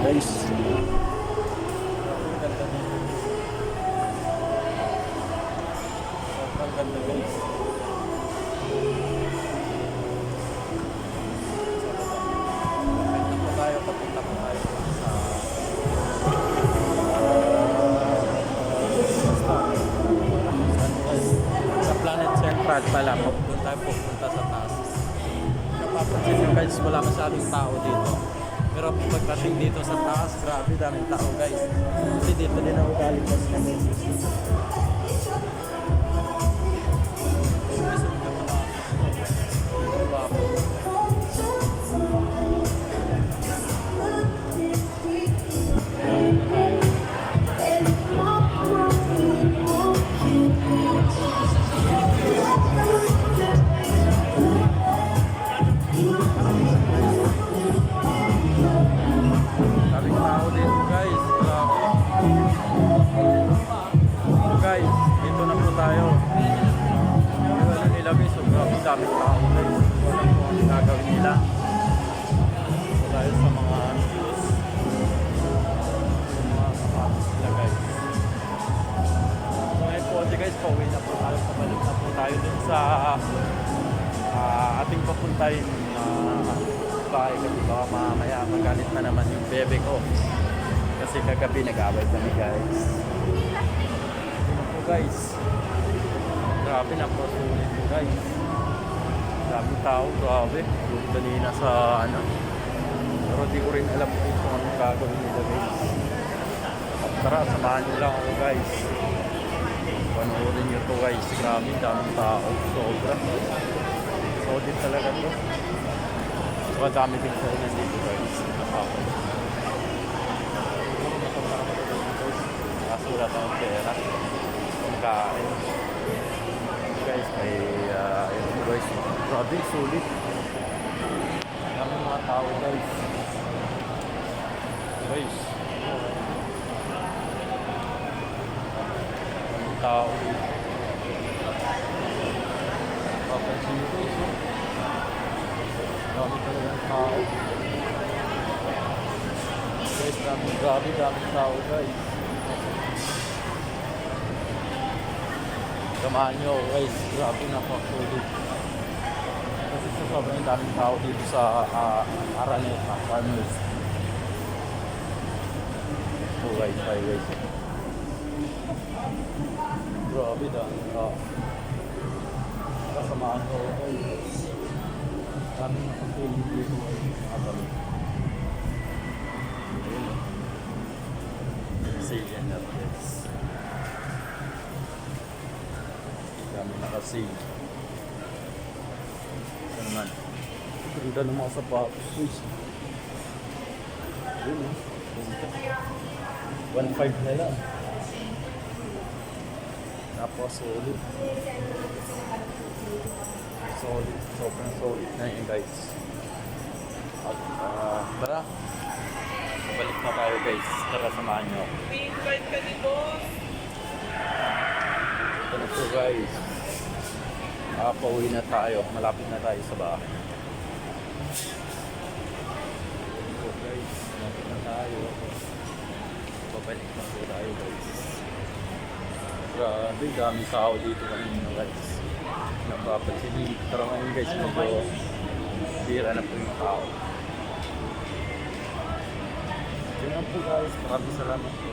guys. Sobrang ganda guys. Papunta po tayo sa sa Planet Central pala. Doon tayo pupunta sa taas. Napapansin nyo guys, wala masyadong tao dito. Pero pagdating dito sa taas, grabe daming tao guys. Kasi dito din ako galing sa kami. Daming tao dito guys, grabe. Guys, dito na po tayo. Yung ano nila guys, so grabe daming tao guys. Wala po ang ginagawin nila. So tayo sa mga shoes, mga sapatos nila guys. So ngayon po guys, pauwi na po tayo. Pabalik na po tayo dun sa ating papuntahin bahay kasi baka mamaya magalit na naman yung bebe ko kasi kagabi nag-away kami guys. Yun po guys, grabe na po sulit po guys, daming tao, grabe yung kanina sa ano, pero di ko rin alam kung anong gagawin nila guys. At tara, samahan nyo lang ako guys, panoorin nyo to guys, grabe daming tao, sobra solid talaga to. So, dami din sa inyo dito guys. Kaso wala tayong pera. Pagkain. Guys, may yun guys. Grabe, sulit. Dami mga tao guys. Guys. Dami tao dito. Papansin nyo guys. Dami talagang tao. Guys, daming tao guys. Samahan nyo guys, grabe na po sulit. Kasi sa sobrang daming tao dito sa Araneta, Farmers. So guys, bye guys. Grabe daming tao. Samahan nyo guys. Kami nakapilin dito ay mga balik. Brazilian na guys. Kami nakasil. Ito naman. Ganda ng mga sapatos. Yun o. 1.5 na lang. Napaka-solid. Solid, sobrang solid na yun guys. At tara, balik na tayo guys. Tara, samahan nyo. Invite ka ni boss. Ito na po guys. Pauwi na tayo. Malapit na tayo sa bahay. Ito po guys. Malapit na tayo. Babalik na po tayo guys. Grabe, daming tao dito kanina guys. Napapansin. Pero ngayon guys, medyo bira na po yung tao. Yun lang po guys. Maraming salamat po.